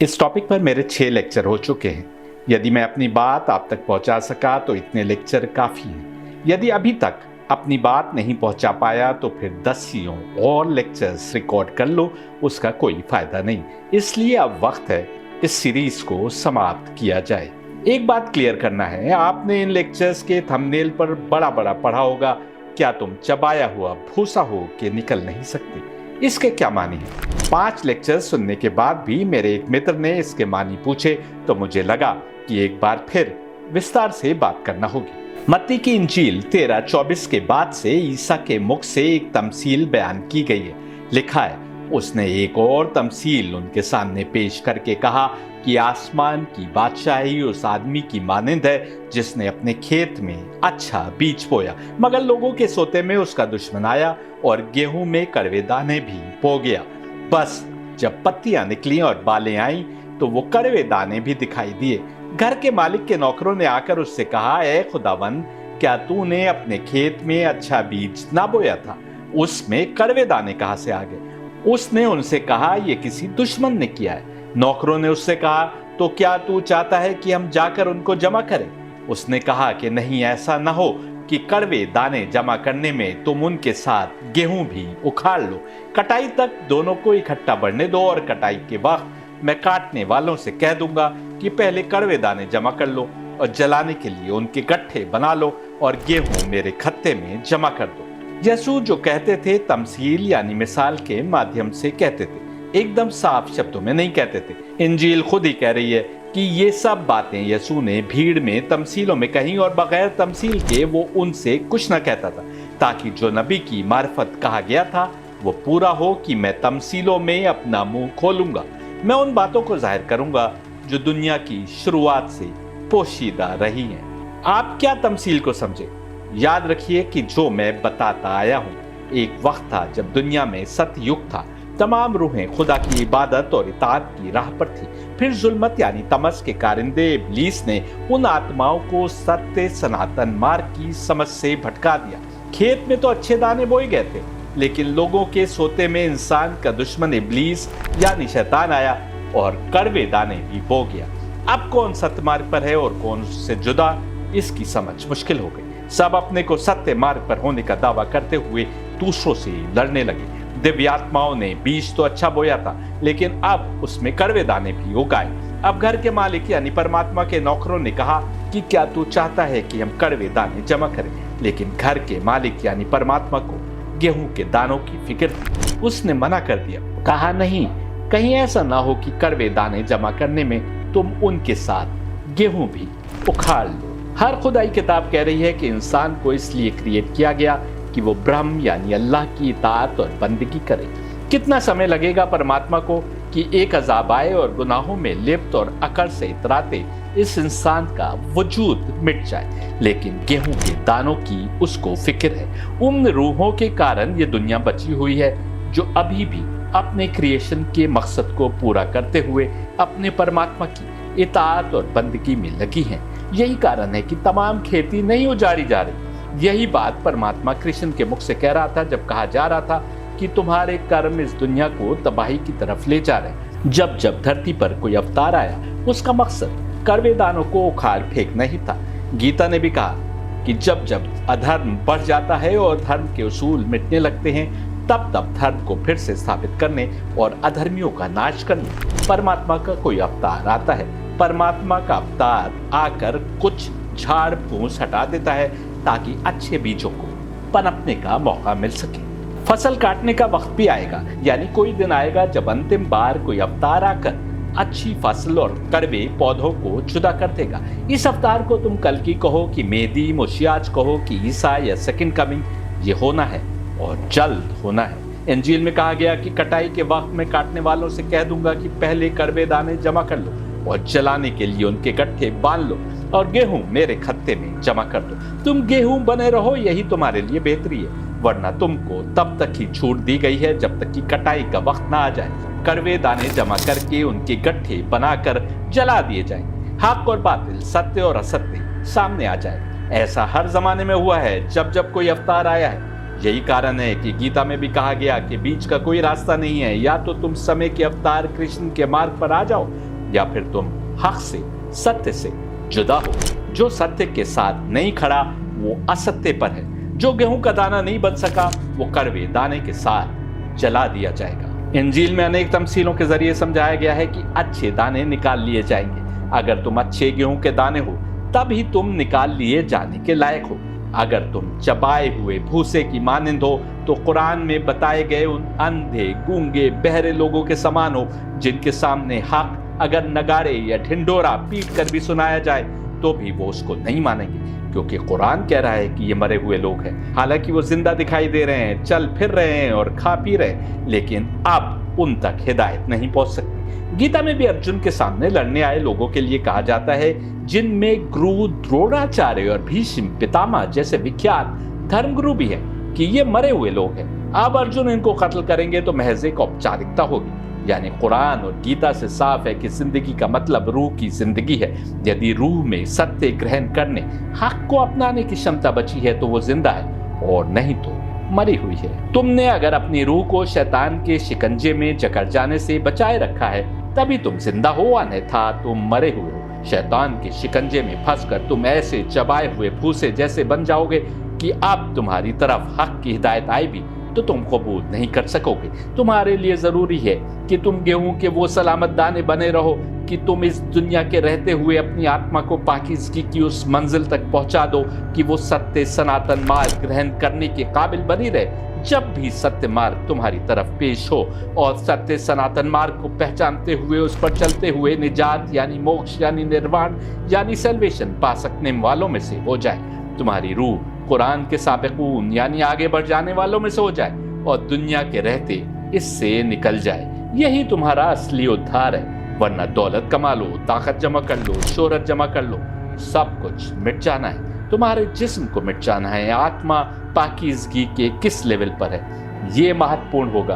इस टॉपिक पर मेरे 6 लेक्चर हो चुके हैं। यदि मैं अपनी बात आप तक पहुंचा सका तो इतने लेक्चर काफ़ी हैं। यदि अभी तक अपनी बात नहीं पहुंचा पाया तो फिर 10 और लेक्चर्स रिकॉर्ड कर लो, उसका कोई फायदा नहीं। इसलिए अब वक्त है इस सीरीज को समाप्त किया जाए। एक बात क्लियर करना है, आपने इन लेक्चर्स के थंबनेल पर बड़ा बड़ा पढ़ा होगा, क्या तुम चबाया हुआ भूसा हो के निकल नहीं सकते। इसके क्या मानी है? 5 लेक्चर सुनने के बाद भी मेरे एक मित्र ने इसके मानी पूछे तो मुझे लगा कि एक बार फिर विस्तार से बात करना होगी। मत्ती की इंजील 13:24 के बाद से ईसा के मुख से एक तमसील बयान की गई है। लिखा है, उसने एक और तमसील उनके सामने पेश करके कहा कि आसमान की बादशाही उस आदमी की मानंद है जिसने अपने खेत में अच्छा बीज बोया, मगर लोगों के सोते में उसका दुश्मन आया और गेहूं में कड़वे दाने भी बो गया। बस जब पत्तियां निकली और बालें आईं तो वो कड़वे दाने भी दिखाई दिए। घर के मालिक के नौकरों ने आकर उससे कहा, ए खुदावन, क्या तूने अपने खेत में अच्छा बीज ना बोया था? उसमें कड़वे दाने कहां से आ गए? उसने उनसे कहा, ये किसी दुश्मन ने किया है। नौकरों ने उससे कहा, तो क्या तू चाहता है कि हम जाकर उनको जमा करें? उसने कहा कि नहीं, ऐसा ना हो कि कड़वे दाने जमा करने में तुम उनके साथ गेहूं भी उखाड़ लो। कटाई तक दोनों को इकट्ठा बढ़ने दो और कटाई के वक्त मैं काटने वालों से कह दूंगा कि पहले कड़वे दाने जमा कर लो और जलाने के लिए उनके गट्ठे बना लो और गेहूं मेरे खत्ते में जमा कर दो। यीशु जो कहते थे तमसील यानी मिसाल के माध्यम से कहते थे, एकदम साफ शब्दों में नहीं कहते थे। इंजील खुद ही कह रही है कि ये सब बातें यीशु ने भीड़ में तमसीलों में कहीं और बगैर तमसील के वो उनसे कुछ न कहता था, ताकि जो नबी की मार्फत कहा गया था वो पूरा हो कि मैं तमसीलों में अपना मुंह खोलूंगा, मैं उन बातों को जाहिर करूंगा जो दुनिया की शुरुआत से पोशीदा रही हैं। आप क्या तमसील को समझे? याद रखिए कि जो मैं बताता आया हूँ, एक वक्त था जब दुनिया में सत्य युग था, तमाम रूहें खुदा की इबादत और इताअत की राह पर थी। फिर जुल्मत यानी तमस के कारिंदे इब्लीस ने उन आत्माओं को सत्य सनातन मार्ग की समझ से भटका दिया। खेत में तो अच्छे दाने बोए गए थे, लेकिन लोगों के सोते में इंसान का दुश्मन इब्लीस यानी शैतान आया और कड़वे दाने भी बो गया। अब कौन सत्य मार्ग पर है और कौन उससे जुदा, इसकी समझ मुश्किल हो गई। सब अपने को सत्य मार्ग पर होने का दावा करते हुए दूसरों से लड़ने लगे। दिव्य आत्माओं ने बीज तो अच्छा बोया था, लेकिन अब उसमें कड़वे दाने भी उगाए। अब घर के मालिक यानी परमात्मा के नौकरों ने कहा कि क्या तू चाहता है कि हम कड़वे दाने जमा करें? लेकिन घर के मालिक यानी परमात्मा को गेहूं के दानों की फिक्र थी। उसने मना कर दिया, कहा नहीं, कहीं ऐसा ना हो कि कड़वे दाने जमा करने में तुम उनके साथ गेहूं भी उखाड़ लो। हर खुदाई किताब कह रही है कि इंसान को इसलिए क्रिएट किया गया कि वो ब्रह्म यानी अल्लाह की इताअत और बंदगी करे। कितना समय लगेगा परमात्मा को कि एक अजाब आए और गुनाहों में लिप्त और अकड़ से इतराते इस इंसान का वजूद मिट जाए, लेकिन गेहूं के दानों की उसको फिक्र है। उन रूहों के कारण ये दुनिया बची हुई है जो अभी भी अपने क्रिएशन के मकसद को पूरा करते हुए अपने परमात्मा की इताअत और बंदगी में लगी हैं। यही कारण है कि तमाम खेती नहीं उजाड़ी जा रही। यही बात परमात्मा कृष्ण के मुख से कह रहा था जब कहा जा रहा था कि तुम्हारे कर्म इस दुनिया को तबाही की तरफ ले जा रहे हैं। जब जब धरती पर कोई अवतार आया, उसका मकसद कड़वे दानों को उखाड़ फेंकना ही था। गीता ने भी कहा कि जब जब अधर्म बढ़ जाता है और धर्म के उसूल मिटने लगते हैं, तब तब धर्म को फिर से स्थापित करने और अधर्मियों का नाश करने परमात्मा का कोई अवतार आता है। परमात्मा का अवतार आकर कुछ झाड़ फूस हटा देता है ताकि अच्छे बीजों को पनपने का मौका मिल सके। फसल काटने का वक्त भी आएगा, यानी कोई दिन आएगा जब अंतिम बार कोई अवतार आकर अच्छी फसल और कड़वे पौधों को जुदा कर देगा। इस अवतार को तुम कल की कहो कि मेदी मुशियाज कहो कि ईसा या सेकंड कमिंग, ये होना है और जल्द होना है। इंजील में कहा गया कि कटाई के वक्त में काटने वालों से कह दूंगा कि पहले कड़वे दाने जमा कर लो और जलाने के लिए उनके गट्ठे बांध लो और गेहूं मेरे खत्ते में जमा कर दो। तुम गेहूं बने रहो, यही तुम्हारे लिए बेहतरी है, वरना तुमको तब तक ही छूट दी गई है जब तक कि कटाई का वक्त ना आ जाए। कड़वे दाने जमा करके उनके गट्ठे बनाकर जला दिए जाएं। हक और बातिल, सत्य और असत्य सामने आ जाए। ऐसा हर जमाने में हुआ है जब जब कोई अवतार आया है। यही कारण है कि गीता में भी कहा गया कि बीच का कोई रास्ता नहीं है, या तो तुम समय के अवतार कृष्ण के मार्ग पर आ जाओ या फिर तुम हक से, सत्य से जुदा हो। जो सत्य के साथ नहीं खड़ा वो असत्य पर है। जो गेहूं का दाना नहीं बन सका वो कड़वे दाने के साथ जला दिया जाएगा। इंजील में अनेक तमसीलों के जरिए समझाया गया है कि अच्छे दाने निकाल लिए जाएंगे। अगर तुम अच्छे गेहूं के दाने हो तब ही तुम निकाल लिए जाने के लायक हो। अगर तुम चबाए हुए भूसे की मानिंद हो तो कुरान में बताए गए उन अंधे, गूंगे, बहरे लोगों के समान हो जिनके सामने हक अगर नगाड़े या ढिंडोरा पीट कर भी सुनाया जाए तो भी वो उसको नहीं मानेंगे, क्योंकि कुरान कह रहा है कि ये मरे हुए लोग हैं। हालांकि वो जिंदा दिखाई दे रहे हैं, चल फिर रहे हैं और खा पी रहे हैं, लेकिन अब उन तक हिदायत नहीं पहुंच सकती। गीता में भी अर्जुन के सामने लड़ने आए लोगों के लिए कहा जाता है, जिनमें गुरु द्रोणाचार्य और भीष्म पितामह जैसे विख्यात धर्मगुरु भी हैं, कि ये मरे हुए लोग हैं। अब अर्जुन इनको कत्ल करेंगे तो महज एक औपचारिकता होगी। यानी कुरान और गीता से साफ है कि जिंदगी का मतलब रूह की जिंदगी है। यदि रूह में सत्य ग्रहण करने, हक को अपनाने की क्षमता बची है तो वो जिंदा है, और नहीं तो मरी हुई है। तुमने अगर अपनी रूह को शैतान के शिकंजे में जकड़ जाने से बचाए रखा है तभी तुम जिंदा हो, अन्यथा तुम मरे हुए हो। शैतान के शिकंजे में फंसकर तुम ऐसे चबाए हुए भूसे जैसे बन जाओगे कि अब तुम्हारी तरफ हक की हिदायत आई भी तो तुम कबूल नहीं कर सकोगे। तुम्हारे लिए जरूरी है कि तुम गेहूं के वो सलामत दाने बने रहो कि तुम इस दुनिया के रहते हुए अपनी आत्मा को पाकीज़गी की उस मंजिल तक पहुंचा दो कि वो सत्य सनातन मार्ग ग्रहण करने के काबिल बनी रहे। जब भी सत्य मार्ग तुम्हारी तरफ पेश हो और सत्य सनातन मार्ग को पहचानते हुए उस पर चलते हुए निजात यानी मोक्ष यानी निर्वाण यानी सैल्वेशन पा सकने वालों में से हो जाए, तुम्हारी रूह कुरान के साबिकून यानी आगे बढ़ जाने वालों में से हो जाए और दुनिया के रहते इससे निकल जाए, यही तुम्हारा असली उद्धार है। वरना दौलत कमा लो, ताकत जमा कर लो, शोहरत जमा कर लो, सब कुछ मिट जाना है। तुम्हारे जिस्म को मिट जाना है। आत्मा पाकीज़गी के किस लेवल पर है, ये महत्वपूर्ण होगा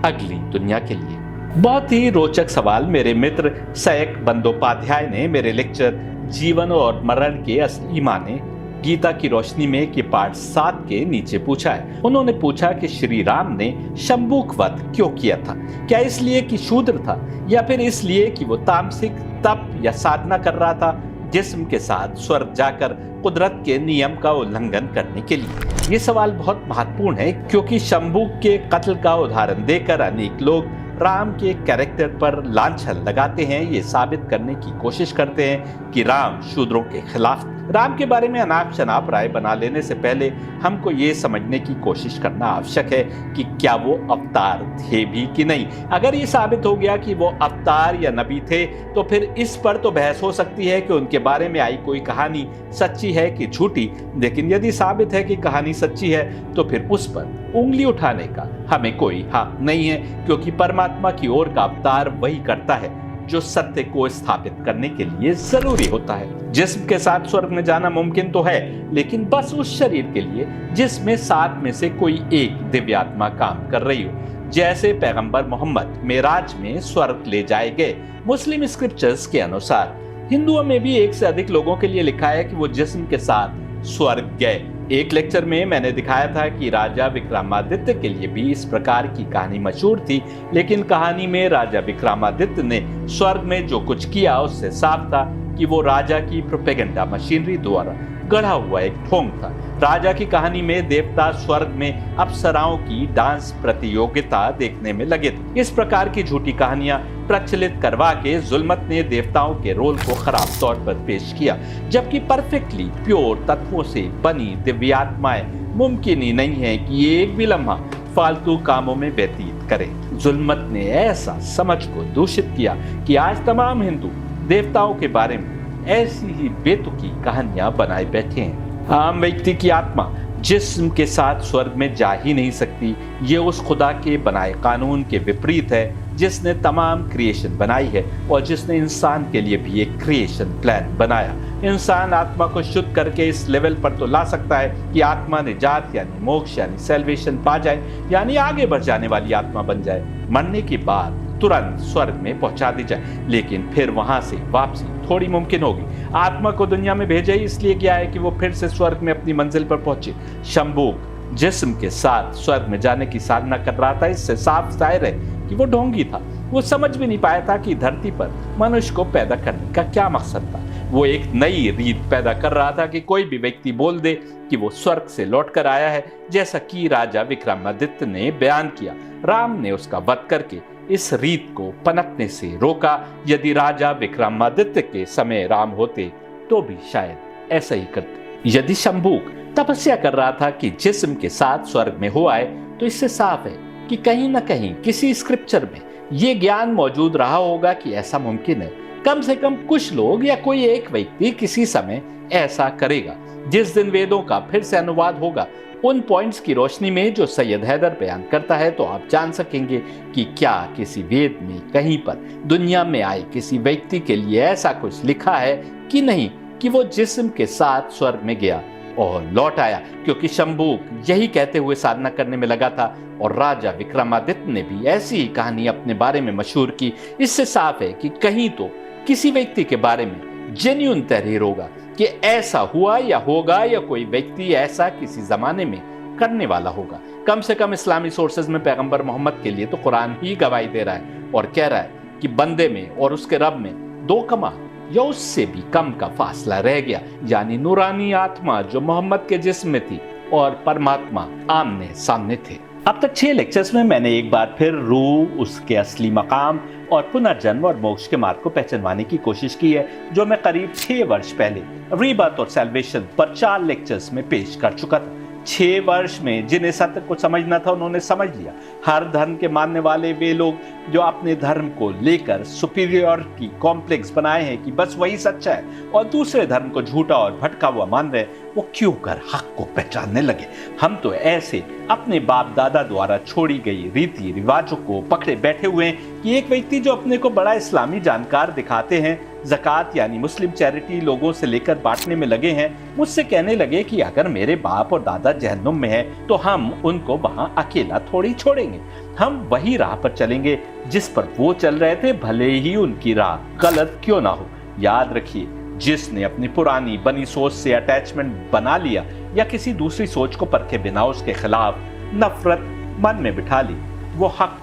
अगली दुनिया के लिए। बहुत ही रोचक सवाल मेरे मित्र सैयक बंदोपाध्याय ने मेरे लेक्चर जीवन और मरण के असली माने गीता की रोशनी में के पार्ट 7 के नीचे पूछा है। उन्होंने पूछा कि श्री राम ने शंबुक वध क्यों किया था? क्या इसलिए कि शूद्र था या फिर इसलिए कि वो तामसिक तप या साधना कर रहा था जिस्म के साथ स्वर्ग जाकर कुदरत के नियम का उल्लंघन करने के लिए? ये सवाल बहुत महत्वपूर्ण है क्योंकि शंबुक के कत्ल का उदाहरण देकर अनेक लोग राम के कैरेक्टर पर लांछन लगाते हैं। ये साबित करने की कोशिश करते हैं कि राम शूद्रों के खिलाफ। राम के बारे में अनाप शनाप राय बना लेने से पहले हमको ये समझने की कोशिश करना आवश्यक है कि क्या वो अवतार थे भी कि नहीं। अगर ये साबित हो गया कि वो अवतार या नबी थे तो फिर इस पर तो बहस हो सकती है कि उनके बारे में आई कोई कहानी सच्ची है कि झूठी। लेकिन यदि साबित है कि कहानी सच्ची है तो फिर उस पर उंगली उठाने का हमें कोई हक नहीं है, क्योंकि परमात्मा की ओर का अवतार वही करता है जो सत्य को स्थापित करने के लिए जरूरी होता है। जिस्म के साथ स्वर्ग में जाना मुमकिन तो है, लेकिन बस उस शरीर के लिए जिसमें 7 में से कोई एक दिव्यात्मा काम कर रही हो। जैसे पैगंबर मोहम्मद मेराज में स्वर्ग ले जाए गए। मुस्लिम स्क्रिप्चर्स के अनुसार हिंदुओं में भी 1 से अधिक लोगों के लिए लिखा है कि वो जिस्म के साथ स्वर्ग गए। एक लेक्चर में मैंने दिखाया था कि राजा विक्रमादित्य के लिए भी इस प्रकार की कहानी मशहूर थी, लेकिन कहानी में राजा विक्रमादित्य ने स्वर्ग में जो कुछ किया उससे साफ था कि वो राजा की प्रोपेगेंडा मशीनरी द्वारा गढ़ा हुआ एक ढोंग था। राजा की कहानी में देवता स्वर्ग में अप्सराओं की डांस प्रतियोगिता देखने में लगे थे। इस प्रकार की झूठी कहानियां प्रचलित करवा के जुल्मत ने देवताओं के रोल को खराब तौर पर पेश किया, जबकि परफेक्टली प्योर तत्वों से बनी दिव्यात्माएं मुमकिन ही नहीं है कि एक भी लम्हा फालतू कामों में व्यतीत करे। जुल्मत ने ऐसा समझ को दूषित किया कि आज तमाम हिंदू देवताओं के बारे में ऐसी ही बेतुकी कहानियां बनाए बैठे हैं। आम व्यक्ति की आत्मा जिस्म के साथ स्वर्ग में जा ही नहीं सकती। ये उस खुदा के बनाए कानून के विपरीत है जिसने तमाम क्रिएशन बनाई है और जिसने इंसान के लिए भी एक क्रिएशन प्लान बनाया। इंसान आत्मा को शुद्ध करके इस लेवल पर तो ला सकता है कि आत्मा निजात यानी मोक्ष यानी सैल्वेशन पा जाए, यानी आगे बढ़ जाने वाली आत्मा बन जाए, मरने के बाद तुरंत स्वर्ग में पहुंचा दी जाए। लेकिन फिर वहां से वापसी थोड़ी मुमकिन होगी। आत्मा को दुनिया में भेजा ही इसलिए गया है कि वो फिर से स्वर्ग में अपनी मंजिल पर पहुंचे। शंबुक जिस्म के साथ स्वर्ग में जाने की साधना कर रहा था, इससे साफ जाहिर है कि वो ढोंगी था। वो समझ भी नहीं पाया था कि धरती पर मनुष्य को पैदा करने का क्या मकसद था। वो एक नई रीत पैदा कर रहा था कि कोई भी व्यक्ति बोल दे कि वो स्वर्ग से लौट कर आया है, जैसा कि राजा विक्रमादित्य ने बयान किया। राम ने उसका वध करके इस रीत को पनपने से रोका। यदि राजा विक्रमादित्य के समय राम होते तो भी शायद ऐसा ही करते। यदि शंभूक तपस्या कर रहा था कि जिस्म के साथ स्वर्ग में हो आए, तो इससे साफ है कि कहीं न कहीं किसी स्क्रिप्चर में ये ज्ञान मौजूद रहा होगा कि ऐसा मुमकिन है। कम से कम कुछ लोग या कोई एक व्यक्ति किसी समय ऐसा करेगा। जिस दिन वेदों का फिर से अनुवाद होगा, उन पॉइंट्स की रोशनी में जो सैयद हैदर बयान करता है, तो आप जान सकेंगे कि क्या किसी वेद में कहीं पर दुनिया में आए किसी व्यक्ति के लिए ऐसा कुछ लिखा है कि नहीं कि वो जिस्म के साथ स्वर्ग में गया और लौट आया। क्योंकि शंभूक यही कहते हुए साधना करने में लगा था और राजा विक्रमादित्य ने भी ऐसी ही कहानी अपने बारे में मशहूर की। इससे साफ है कि कहीं तो किसी व्यक्ति के बारे में जेन्युइन तहरीर होगा कि ऐसा हुआ या होगा, या कोई व्यक्ति ऐसा किसी जमाने में करने वाला होगा। कम से कम इस्लामी सोर्सेज में पैगंबर मोहम्मद के लिए तो कुरान ही गवाही दे रहा है और कह रहा है कि बंदे में और उसके रब में 2 कमा या उससे भी कम का फासला रह गया, यानी नूरानी आत्मा जो मोहम्मद के जिस्म में थी और परमात्मा आमने सामने थे। अब तक 6 लेक्चर्स में मैंने एक बार फिर रूह, उसके असली मकाम और पुनर्जन्म और मोक्ष के मार्ग को पहचानवाने की कोशिश की है, जो मैं करीब 6 वर्ष पहले रीबर्थ और सैल्वेशन पर 4 लेक्चर्स में पेश कर चुका था। 6 वर्ष में जिन्हें सत्य को समझना था उन्होंने समझ लिया। हर धर्म के मानने वाले वे लोग जो अपने धर्म को लेकर सुपीरियरिटी कॉम्प्लेक्स बनाए हैं कि बस वही सच्चा है और दूसरे धर्म को झूठा और भटका हुआ मान रहे हैं, वो क्यों कर हक को पहचानने लगे। हम तो ऐसे अपने बाप दादा द्वारा छोड़ी गई रीति रिवाजों को पकड़े बैठे हुए हैं कि एक व्यक्ति जो अपने को बड़ा इस्लामी जानकार दिखाते हैं, ज़कात यानी मुस्लिम चैरिटी लोगों से लेकर बांटने में लगे हैं, मुझसे कहने लगे कि अगर मेरे बाप और दादा जहन्नुम में है तो हम उनको वहां अकेला थोड़ी छोड़ेंगे। हम वही राह पर चलेंगे जिस पर वो चल रहे थे, भले ही उनकी राह गलत क्यों ना हो। याद रखिए, जिसने अपनी पुरानी बनी सोच से अटैचमेंट बना लिया या किसी दूसरी सोच को परखे बिना उसके खिलाफ नफरत मन में बिठा ली, वो हक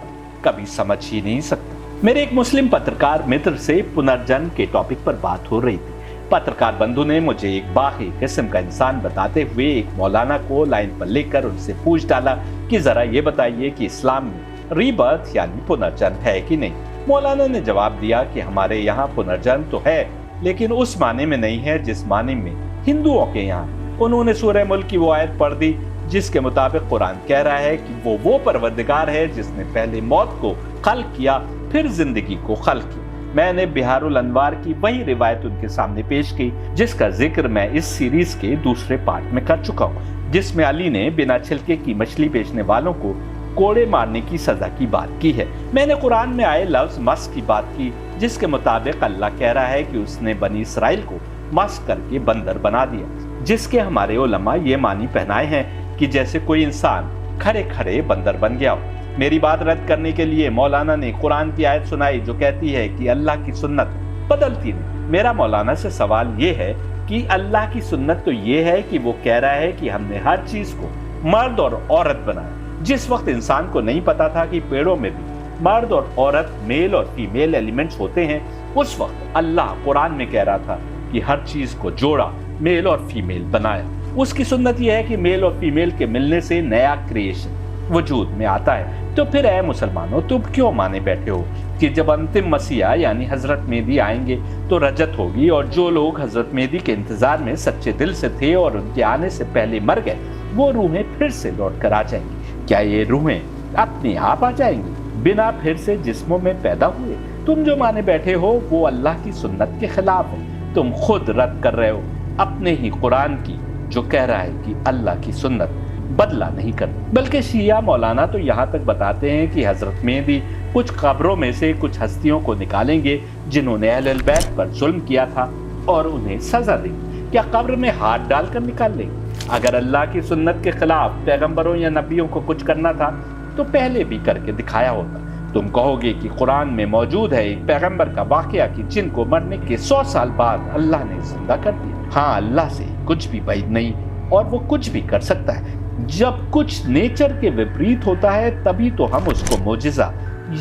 कभी समझ ही नहीं सकता। मेरे एक मुस्लिम पत्रकार मित्र से पुनर्जन्म के टॉपिक पर बात हो रही थी। पत्रकार बंधु ने मुझे एक बाकी किस्म का इंसान बताते हुए एक मौलाना को लाइन पर लेकर उनसे पूछ डाला कि जरा ये बताइए कि इस्लाम में रीबर्थ यानी पुनर्जन्म है कि नहीं। मौलाना ने जवाब दिया कि हमारे यहाँ पुनर्जन्म तो है, लेकिन उस माने में नहीं है जिस माने में हिंदुओं के यहाँ। उन्होंने सूरह मुल्क की वो आयत पढ़ दी जिसके मुताबिक कुरान कह रहा है कि वो परवरदिगार है जिसने पहले मौत को खल्क किया फिर जिंदगी को खल्क किया। मैंने बिहारुल अनवार की वही रिवायत उनके सामने पेश की जिसका जिक्र मैं इस सीरीज के दूसरे पार्ट में कर चुका हूँ, जिसमें अली ने बिना छिलके की मछली बेचने वालों को कोड़े मारने की सजा की बात की है। मैंने कुरान में आए लफ्ज मस की बात की जिसके मुताबिक अल्लाह कह रहा है कि उसने बनी इसराइल को मस करके बंदर बना दिया, जिसके हमारे उलमा ये मानी पहनाए हैं कि जैसे कोई इंसान खड़े खड़े बंदर बन गया हो। मेरी बात रद्द करने के लिए मौलाना ने कुरान की आयत सुनाई जो कहती है कि अल्लाह की सुन्नत बदलती नहीं। मेरा मौलाना से सवाल ये है कि अल्लाह की सुन्नत तो ये है कि वो कह रहा है कि हमने हर चीज को मर्द और औरत बनाया। जिस वक्त इंसान को नहीं पता था कि पेड़ों में भी मर्द और औरत मेल और फीमेल एलिमेंट्स होते हैं, उस वक्त अल्लाह कुरान में कह रहा था कि हर चीज को जोड़ा, मेल और फीमेल बनाया। उसकी सुन्नत यह है कि मेल और फीमेल के मिलने से नया क्रिएशन वजूद में आता है। तो फिर ऐ मुसलमानों, तुम क्यों माने बैठे हो कि जब अंतिम मसीहा यानी हजरत मेहदी आएंगे तो रजत होगी, और जो लोग हजरत मेहदी के इंतजार में सच्चे दिल से थे और उनके आने से पहले मर गए, वो रूहें फिर से लौट कर आ जाएंगी। क्या ये रूहें अपने आप आ जाएंगी बिना फिर से जिस्मों में पैदा हुए? तुम जो माने बैठे हो वो अल्लाह की सुन्नत के खिलाफ है। तुम खुद रद्द कर रहे हो अपने ही कुरान की जो कह रहा है कि अल्लाह की सुन्नत बदला नहीं कर। बल्कि शिया मौलाना तो यहाँ तक बताते हैं कि हजरत मेहदी कुछ कब्रों में से कुछ हस्तियों को निकालेंगे जिन्होंने अहले बैत पर जुल्म किया था और उन्हें सजा देंगे। क्या कब्र में हाथ डालकर निकाल लेंगे? अगर अल्लाह की सुन्नत के खिलाफ पैगंबरों या नबियों को कुछ करना था तो पहले भी करके दिखाया होता। तुम कहोगे कि कुरान में मौजूद है एक पैगंबर का वाकया कि जिनको मरने के 100 साल बाद अल्लाह ने जिंदा कर दिया। हाँ, अल्लाह से कुछ भी बैद नहीं और वो कुछ भी कर सकता है। जब कुछ नेचर के विपरीत होता है तभी तो हम उसको मोजिजा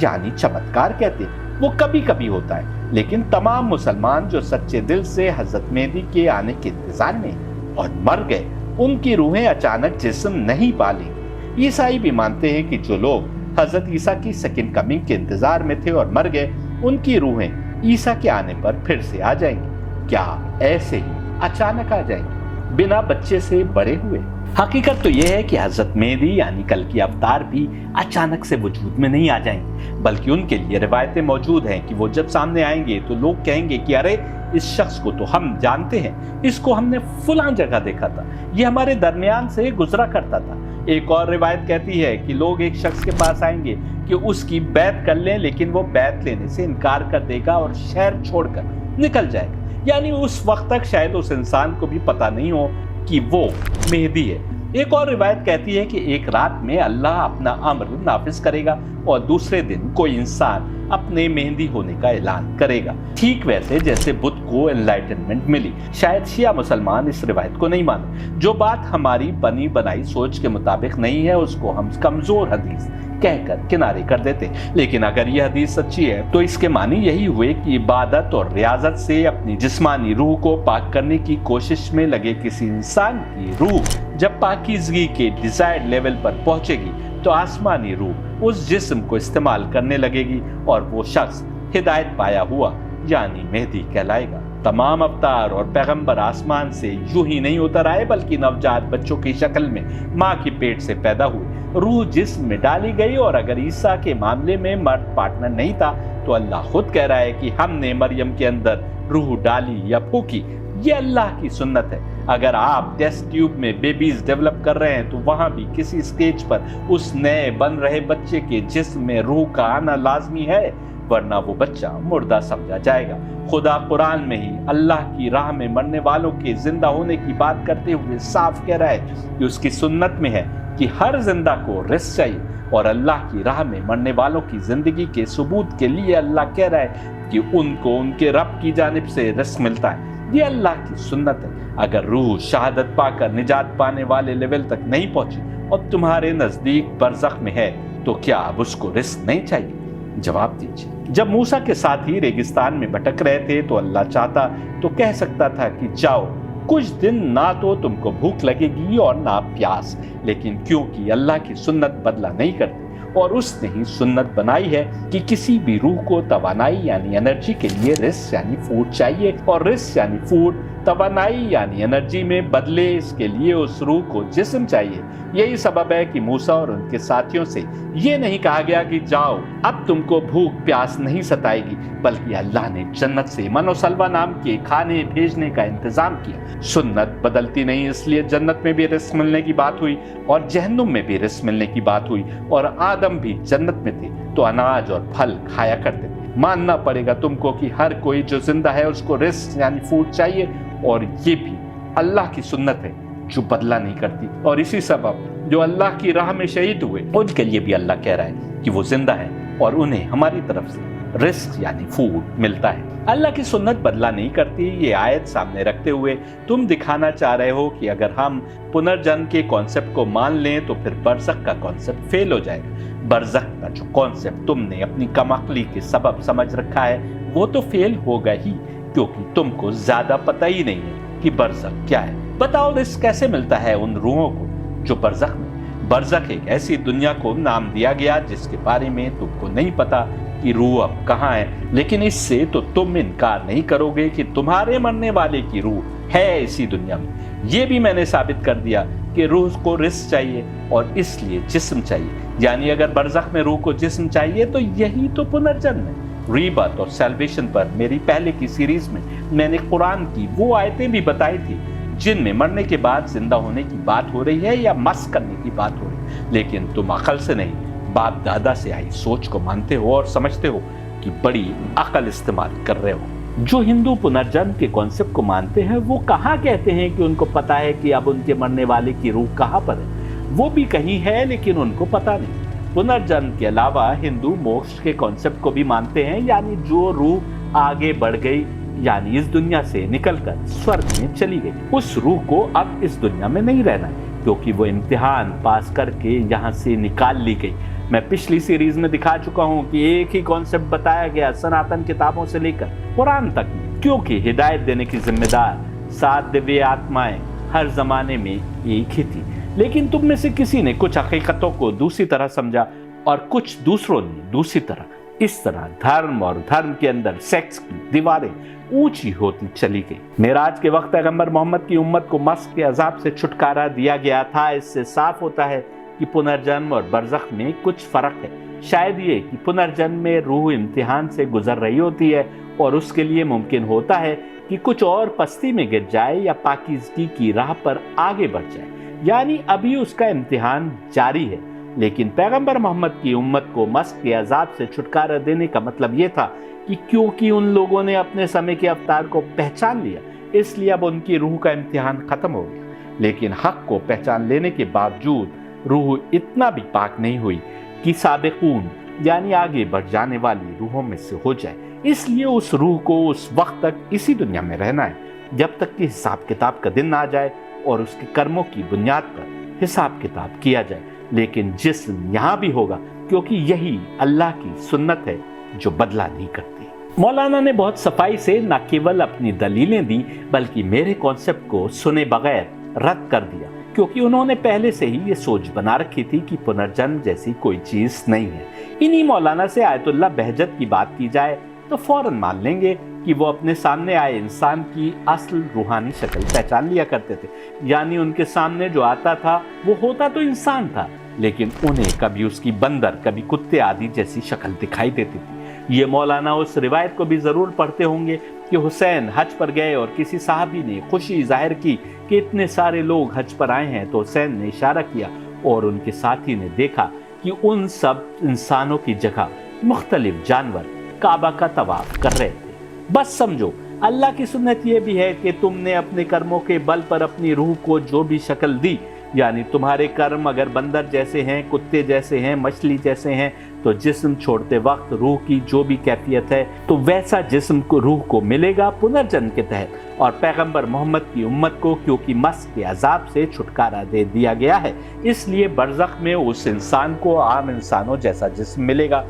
یعنی چمتکار کہتے ہیں، وہ کبھی کبھی ہوتا ہے، لیکن تمام مسلمان جو سچے دل سے حضرت مہدی کے آنے کے انتظار میں اور مر گئے، ان کی روحیں اچانک جسم نہیں پالیں۔ عیسائی بھی مانتے ہیں کہ جو لوگ حضرت عیسیٰ کی سیکنڈ کمنگ کے انتظار میں تھے اور مر گئے، ان کی روحیں عیسیٰ کے آنے پر پھر سے آ جائیں گی۔ کیا ایسے ہی اچانک آ جائیں گی، بنا بچے سے بڑے ہوئے؟ حقیقت تو یہ ہے کہ حضرت مہدی یعنی کل کی اوتار بھی اچانک سے وجود میں نہیں آ جائیں گے، بلکہ ان کے لیے روایتیں موجود ہیں کہ وہ جب سامنے آئیں گے تو لوگ کہیں گے کہ ارے اس شخص کو تو ہم جانتے ہیں، اس کو ہم نے فلاں جگہ دیکھا تھا، یہ ہمارے درمیان سے گزرا کرتا تھا۔ ایک اور روایت کہتی ہے کہ لوگ ایک شخص کے پاس آئیں گے کہ اس کی بیعت کر لیں، لیکن وہ بیعت لینے سے انکار کر دے گا اور شہر چھوڑ کر نکل جائے گا، یعنی اس وقت تک شاید اس انسان کو بھی پتہ نہیں ہو کہ وہ مہدی ہے۔ ایک اور روایت کہتی ہے کہ ایک رات میں اللہ اپنا امر نافذ کرے گا اور دوسرے دن کوئی انسان اپنے مہدی ہونے کا اعلان کرے گا، ٹھیک ویسے جیسے بدھ کو انلائٹنمنٹ ملی۔ شاید شیعہ مسلمان اس روایت کو نہیں مانے۔ جو بات ہماری بنی بنائی سوچ کے مطابق نہیں ہے، اس کو ہم کمزور حدیث کہہ کر کنارے کر دیتے، لیکن اگر یہ حدیث سچی ہے تو اس کے معنی یہی ہوئے کہ عبادت اور ریاضت سے اپنی جسمانی روح کو پاک کرنے کی کوشش میں لگے کسی انسان کی روح جب پاکیزگی کے ڈیزائرڈ لیول پر پہنچے گی تو آسمانی روح اس جسم کو استعمال کرنے لگے گی اور وہ شخص ہدایت پایا ہوا یعنی مہدی کہلائے گا۔ تمام اوتار اور پیغمبر آسمان سے یوں ہی نہیں اتر آئے، بلکہ نوجات بچوں کی شکل میں ماں کی پیٹ سے پیدا ہوئے، روح جسم میں ڈالی گئی۔ اور اگر عیسیٰ کے معاملے میں مرد پارٹنر نہیں تھا تو اللہ خود کہہ رہا ہے کہ ہم نے مریم کے اندر روح ڈالی یا پھونکی۔ یہ اللہ کی سنت ہے۔ اگر آپ ٹیسٹ ٹیوب میں بیبیز ڈیولپ کر رہے ہیں تو وہاں بھی کسی سٹیج پر اس نئے بن رہے بچے کے جسم میں روح کا آنا لازمی ہے، ورنہ وہ بچہ مردہ سمجھا جائے گا۔ خدا قرآن میں ہی اللہ کی راہ میں مرنے والوں کے زندہ ہونے کی بات کرتے ہوئے صاف کہہ رہا ہے کہ اس کی سنت میں ہے کہ ہر زندہ کو رزق چاہیے، اور اللہ کی راہ میں مرنے والوں کی زندگی کے ثبوت کے لیے اللہ کہہ رہا ہے کہ ان کو ان کے رب کی جانب سے رزق ملتا ہے۔ یہ اللہ کی سنت ہے۔ اگر روح شہادت پا کر نجات پانے والے لیول تک نہیں پہنچی اور تمہارے نزدیک برزخ میں ہے تو کیا اب اس کو رزق نہیں چاہیے؟ جواب دیجیے۔ جب موسیٰ کے ساتھ ہی ریگستان میں بھٹک رہے تھے تو اللہ چاہتا تو کہہ سکتا تھا کہ جاؤ، کچھ دن نہ تو تم کو بھوک لگے گی اور نہ پیاس، لیکن کیونکہ اللہ کی سنت بدلہ نہیں کرتی اور اس نے ہی سنت بنائی ہے کہ کسی بھی روح کو توانائی یعنی انرجی کے لیے رزق یعنی فوڈ چاہیے، اور رزق یعنی فوڈ توانائی یعنی انرجی میں بدلے اس کے لیے اس روح کو جسم چاہیے۔ یہی سبب ہے کہ موسیٰ اور ان کے ساتھیوں سے یہ نہیں کہا گیا کہ جاؤ اب تم کو بھوک پیاس نہیں ستائے گی، بلکہ اللہ نے جنت سے من و سلوہ نام کے کھانے بھیجنے کا انتظام کیا۔ سنت بدلتی نہیں، اس لیے جنت میں بھی رزق ملنے کی بات ہوئی اور جہنم میں بھی رزق ملنے کی بات ہوئی، اور آدم بھی جنت میں تھے تو اناج اور پھل کھایا کرتے تھے۔ ماننا پڑے گا تم کو کہ ہر کوئی جو زندہ ہے اس کو رزق یعنی فوڈ چاہیے، اور یہ بھی اللہ کی سنت ہے جو بدلہ نہیں کرتی۔ اور اسی سبب جو اللہ کی راہ میں شہید ہوئے ان کے لیے بھی اللہ کہہ رہا ہے کہ وہ زندہ ہے اور انہیں ہماری طرف سے رزق یعنی فوڈ ملتا ہے۔ اللہ کی سنت بدلہ نہیں کرتی۔ یہ آیت سامنے رکھتے ہوئے تم دکھانا چاہ رہے ہو کہ اگر ہم پنرجن کے کانسیپٹ کو مان لیں تو پھر برزخ کا کانسیپٹ فیل ہو جائے گا۔ برزخ کا جو کانسیپٹ تم نے اپنی کم عقلی کے سبب سمجھ رکھا ہے وہ تو فیل ہوگا ہی، کیونکہ تم کو زیادہ پتہ ہی نہیں ہے کہ برزخ کیا ہے۔ بتاؤ رزق کیسے ملتا ہے ان روحوں کو جو برزخ میں؟ برزخ ایک ایسی دنیا کو نام دیا گیا جس کے بارے میں تم کو نہیں پتا کہ روح اب کہاں ہے، لیکن اس سے تو تم انکار نہیں کرو گے کہ تمہارے مرنے والے کی روح ہے اسی دنیا میں۔ یہ بھی میں نے ثابت کر دیا کہ روح کو رزق چاہیے اور اس لیے جسم چاہیے، یعنی اگر برزخ میں روح کو جسم چاہیے تو یہی تو پنرجن ہے۔ ریبرتھ اور سیلویشن پر میری پہلے کی سیریز میں نے قرآن کی وہ آیتیں بھی بتائی تھی جن میں مرنے کے بعد زندہ ہونے کی بات ہو رہی ہے یا مس کرنے کی بات ہو رہی ہے، لیکن تم عقل سے نہیں باپ دادا سے آئی سوچ کو مانتے ہو اور سمجھتے ہو کہ بڑی عقل استعمال کر رہے ہو۔ جو ہندو پنرجن کے کانسیپٹ کو مانتے ہیں وہ کہاں کہتے ہیں کہ ان کو پتا ہے کہ اب ان کے مرنے والے کی روح کہاں پر ہے؟ وہ بھی کہیں ہے لیکن ان کو پتا نہیں۔ پنرجن کے علاوہ ہندو موکش کے کانسیپٹ کو بھی مانتے ہیں، یعنی جو روح آگے بڑھ گئی یعنی اس دنیا سے نکل کر سورگ میں چلی گئی، اس روح کو اب اس دنیا میں نہیں رہنا ہے کیونکہ وہ امتحان پاس کر کے یہاں سے نکال لی گئی، मैं पिछली सीरीज में दिखा चुका हूं कि एक ही कॉन्सेप्ट बताया गया सनातन किताबों से लेकर कुरान तक, क्योंकि हिदायत देने की जिम्मेदार 7 दिव्य आत्माएं हर जमाने में एक ही थी। लेकिन तुम में से किसी ने कुछ हकीकतों को दूसरी तरह समझा और कुछ दूसरों ने दूसरी तरह। इस तरह धर्म और धर्म के अंदर सेक्स की दीवारें ऊंची होती चली गई। मेराज के वक्त पैगंबर मोहम्मद की उम्मत को मस्क के अजाब से छुटकारा दिया गया था। इससे साफ होता है कि पुनर्जन्म और बरज़ख में कुछ फर्क है। शायद ये कि पुनर्जन्म में रूह इम्तिहान से गुजर रही होती है और उसके लिए मुमकिन होता है कि कुछ और पस्ती में गिर जाए या पाकीज़गी की राह पर आगे बढ़ जाए, यानी अभी उसका इम्तिहान जारी है। लेकिन पैगंबर मोहम्मद की उम्मत को मस्क के अजाब से छुटकारा देने का मतलब ये था कि क्योंकि उन लोगों ने अपने समय के अवतार को पहचान लिया, इसलिए अब उनकी रूह का इम्तिहान खत्म हो गया। लेकिन हक को पहचान लेने के बावजूद रूह इतना भी पाक नहीं हुई कि साबिकून यानी आगे बढ़ जाने वाली रूहों में से हो जाए। इसलिए उस रूह को उस वक्त तक इसी दुनिया में रहना है जब तक कि हिसाब किताब का दिन आ जाए और उसके कर्मों की बुनियाद पर हिसाब किताब किया जाए। लेकिन जिस्म यहाँ भी होगा, क्योंकि यही अल्लाह की सुन्नत है जो बदला नहीं करती। मौलाना ने बहुत सफाई से न केवल अपनी दलीलें दी बल्कि मेरे कॉन्सेप्ट को सुने बगैर रद्द कर दिया, क्योंकि उन्होंने पहले से ही ये सोच बना रखी थी कि पुनर्जन्म जैसी कोई चीज नहीं है। इन्हीं मौलाना से आयतुल्लाह बहजत की बात की जाए तो फौरन मान लेंगे कि वो अपने सामने आए इंसान की असल रूहानी शक्ल पहचान लिया करते थे, यानी उनके सामने जो आता था वो होता तो इंसान था, लेकिन उन्हें कभी उसकी बंदर कभी कुत्ते आदि जैसी शक्ल दिखाई देती थी। ये मौलाना उस रिवायत को भी जरूर पढ़ते होंगे कि हुसैन हज पर गए और किसी साहबी ने खुशी जाहिर की कि इतने सारे लोग हज पर आए हैं, तो हुसैन ने इशारा किया और उनके साथी ने देखा कि उन सब इंसानों की जगह मुख्तलिफ जानवर काबा का तवाफ कर रहे थे। बस समझो, अल्लाह की सुन्नत यह भी है कि तुमने अपने कर्मों के बल पर अपनी रूह को जो भी शक्ल दी, यानी तुम्हारे कर्म अगर बंदर जैसे हैं, कुत्ते जैसे हैं, मछली जैसे हैं, तो जिस्म छोड़ते वक्त रूह की जो भी कैफियत है तो वैसा जिस्म को रूह को मिलेगा पुनर्जन्म के तहत। और पैगंबर मोहम्मद की उम्मत को क्योंकि मस्क के अजाब से छुटकारा दे दिया गया है, इसलिए बरज़ख में उस इंसान को आम इंसानों जैसा जिस्म मिलेगा,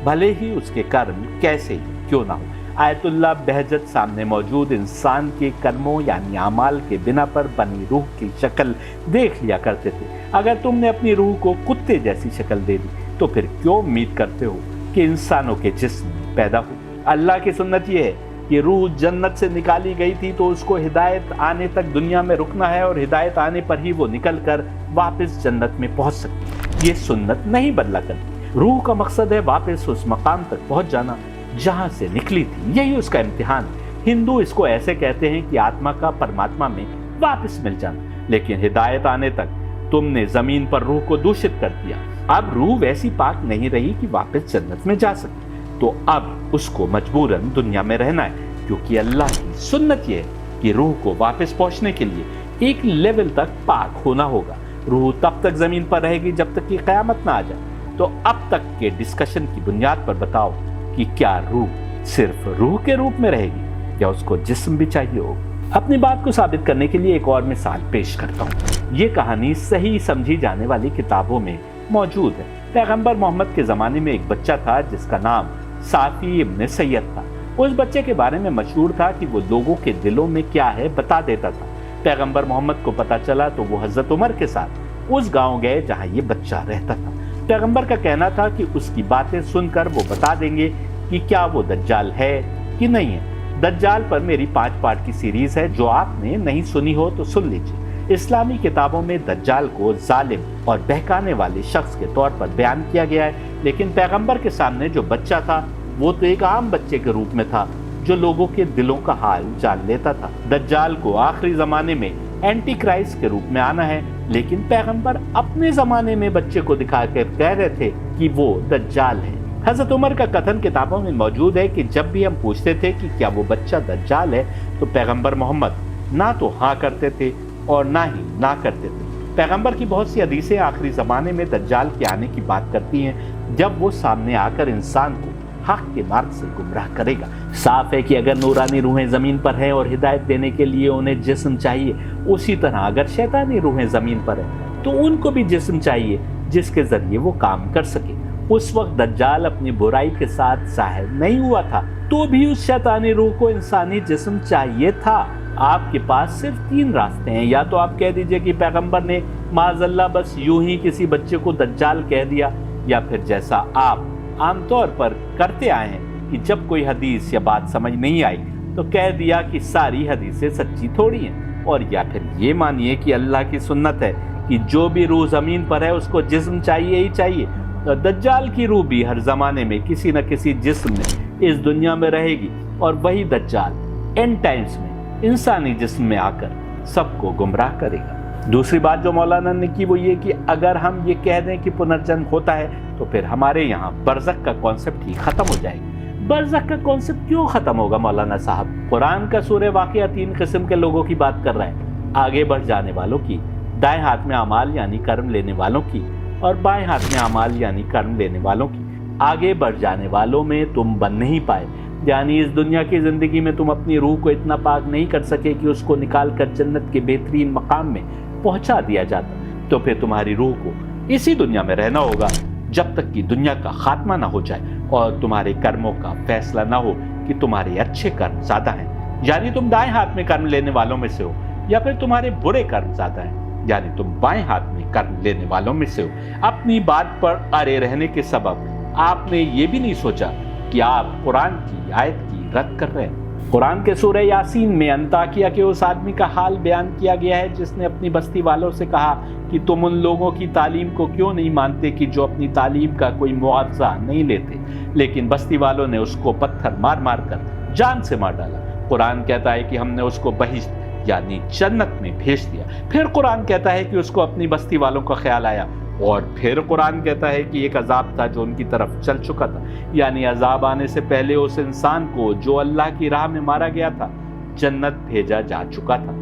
भले ही उसके कर्म कैसे ही क्यों ना हो। आयतुल्लाह बहजत सामने मौजूद इंसान के कर्मों यानी अमाल के बिना पर बनी रूह की शक्ल देख लिया करते थे। अगर तुमने अपनी रूह को कुत्ते जैसी शक्ल दे दी तो फिर क्यों उम्मीद करते हो कि इंसानों के जिस्म पैदा हो? अल्लाह की सुन्नत ये है कि रूह जन्नत से निकाली गई थी तो उसको हिदायत आने तक दुनिया में रुकना है और हिदायत आने पर ही वो निकल कर वापस जन्नत में पहुंच सकती। ये सुन्नत नहीं बदला करती। रूह का मकसद है वापस उस मकाम तक पहुंच जाना जहां से निकली थी, यही उसका इम्तिहान। हिंदू इसको ऐसे कहते हैं कि आत्मा का परमात्मा में वापस मिल जाना। लेकिन हिदायत आने तक तुमने जमीन पर रूह को दूषित कर दिया। अब रूह वैसी पाक नहीं रही कि वापस जन्नत में जा सके, तो अब उसको मजबूरन दुनिया में रहना है, क्योंकि अल्लाह की सुन्नत यह है कि रूह को वापस पहुंचने के लिए एक लेवल तक पाक होना होगा। रूह तब तक जमीन पर रहेगी जब तक कि कयामत ना आ जाए। तो अब तक के डिस्कशन की बुनियाद पर बताओ कि क्या रूह सिर्फ रूह के रूप में रहेगी या उसको जिस्म भी चाहिए होगा? अपनी बात को साबित करने के लिए एक और मिसाल पेश करता हूँ। ये कहानी सही समझी जाने वाली किताबों में मौजूद है। पैगंबर मोहम्मद के ज़माने में एक बच्चा था जिसका नाम साफी इब्न सैयद था। उस बच्चे के बारे में मशहूर था कि वो लोगों के दिलों में क्या है बता देता था। पैगंबर मोहम्मद को पता चला तो वो हज़रत उमर के साथ उस गाँव गए जहाँ ये बच्चा रहता था। पैगंबर का कहना था कि उसकी बातें सुनकर वो बता देंगे कि क्या वो दज्जाल है कि नहीं है। दज्जाल पर मेरी 5 पार्ट की सीरीज है, जो आपने नहीं सुनी हो तो सुन लीजिए। इस्लामी किताबों में दज्जाल को जालिम और बहकाने वाले शख्स के तौर पर बयान किया गया है, लेकिन पैगंबर के सामने जो बच्चा था वो तो एक आम बच्चे के रूप में था जो लोगों के दिलों का हाल जान लेता था। दज्जाल को आखिरी जमाने में एंटी क्राइस्ट के रूप में आना है, लेकिन पैगंबर अपने जमाने में बच्चे को दिखाकर कह रहे थे कि वो दज्जाल है। हजरत उमर का कथन किताबों में मौजूद है कि जब भी हम पूछते थे कि क्या वो बच्चा दज्जाल है तो पैगंबर मोहम्मद ना तो हाँ करते थे और ना ही ना करते थे। पैगंबर की बहुत सी हदीसें आखिरी ज़माने में दज्जाल के आने की बात करती हैं, जब वो सामने आकर इंसान को हक के मार्ग से गुमराह करेगा। साफ है कि अगर नूरानी रूहें ज़मीन पर हैं और हिदायत देने के लिए उन्हें जिस्म चाहिए, उसी तरह अगर शैतानी रूहें ज़मीन पर हैं तो उनको भी जिस्म चाहिए جس کے ذریعے وہ کام کر سکے۔ اس وقت دجال اپنی برائی کے ساتھ ظاہر نہیں ہوا تھا، تو بھی اس شیطانی روح کو انسانی جسم چاہیے تھا۔ آپ کے پاس صرف 3 راستے ہیں، یا تو آپ کہہ دیجئے کہ پیغمبر نے معاذ اللہ بس یوں ہی کسی بچے کو دجال کہہ دیا، یا پھر جیسا آپ عام طور پر کرتے آئے ہیں کہ جب کوئی حدیث یا بات سمجھ نہیں آئی تو کہہ دیا کہ ساری حدیثیں سچی تھوڑی ہیں، اور یا پھر یہ مانیے کہ اللہ کی سنت ہے کہ جو بھی روح زمین پر ہے اس کو جسم چاہیے ہی چاہیے۔ تو دجال کی روح بھی ہر زمانے میں کسی نہ کسی جسم میں اس دنیا میں رہے گی، اور وہی دجال اینڈ ٹائمز میں انسانی جسم میں آ کر سب کو گمراہ کرے گا۔ دوسری بات جو مولانا نے کی وہ یہ کہ اگر ہم یہ کہہ دیں کہ پنرجن ہوتا ہے تو پھر ہمارے یہاں برزخ کا کانسیپٹ ہی ختم ہو جائے گا۔ برزخ کا کانسیپٹ کیوں ختم ہوگا مولانا صاحب؟ قرآن کا سورہ واقعہ 3 قسم کے لوگوں کی بات کر رہا ہے، آگے بڑھ جانے والوں کی، دائیں ہاتھ میں اعمال یعنی کرم لینے والوں کی، اور بائیں ہاتھ میں اعمال یعنی کرم لینے والوں کی۔ آگے بڑھ جانے والوں میں تم بن نہیں پائے، یعنی اس دنیا کی زندگی میں تم اپنی روح کو اتنا پاک نہیں کر سکے کہ اس کو نکال کر جنت کے بہترین مقام میں پہنچا دیا جاتا، تو پھر تمہاری روح کو اسی دنیا میں رہنا ہوگا جب تک کہ دنیا کا خاتمہ نہ ہو جائے اور تمہارے کرموں کا فیصلہ نہ ہو کہ تمہارے اچھے کرم زیادہ ہیں، یعنی تم دائیں ہاتھ میں کرم لینے والوں میں سے ہو، یا پھر تمہارے برے کرم زیادہ ہیں، یعنی تم بائیں ہاتھ میں کرم لینے والوں میں سے ہو۔ اپنی بات پر اڑے رہنے کے سبب آپ نے یہ بھی نہیں سوچا کہ آپ قرآن کی آیت کی رد کر رہے ہیں۔ قرآن کے سورہ یاسین میں انطاکیہ کے اس آدمی کا حال بیان کیا گیا ہے جس نے اپنی بستی والوں سے کہا کہ تم ان لوگوں کی تعلیم کو کیوں نہیں مانتے کہ جو اپنی تعلیم کا کوئی معاوضہ نہیں لیتے، لیکن بستی والوں نے اس کو پتھر مار مار کر جان سے مار ڈالا۔ قرآن کہتا ہے کہ ہم نے اس کو بہشت یعنی جنت میں بھیج دیا۔ پھر قرآن کہتا ہے کہ اس کو اپنی بستی والوں کا خیال آیا، اور پھر قرآن کہتا ہے کہ ایک عذاب تھا جو ان کی طرف چل چکا تھا، یعنی عذاب آنے سے پہلے اس انسان کو جو اللہ کی راہ میں مارا گیا تھا جنت بھیجا جا چکا تھا۔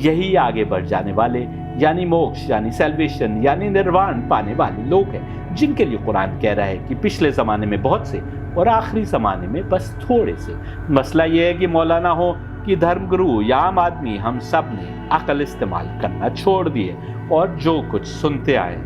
یہی آگے بڑھ جانے والے یعنی موکش یعنی سیلویشن یعنی نروان پانے والے لوگ ہیں، جن کے لیے قرآن کہہ رہا ہے کہ پچھلے زمانے میں بہت سے اور آخری زمانے میں بس تھوڑے سے۔ مسئلہ یہ ہے کہ مولانا ہو کہ دھرم گرو یا عام آدمی، ہم سب نے عقل استعمال کرنا چھوڑ دیے اور جو کچھ سنتے آئے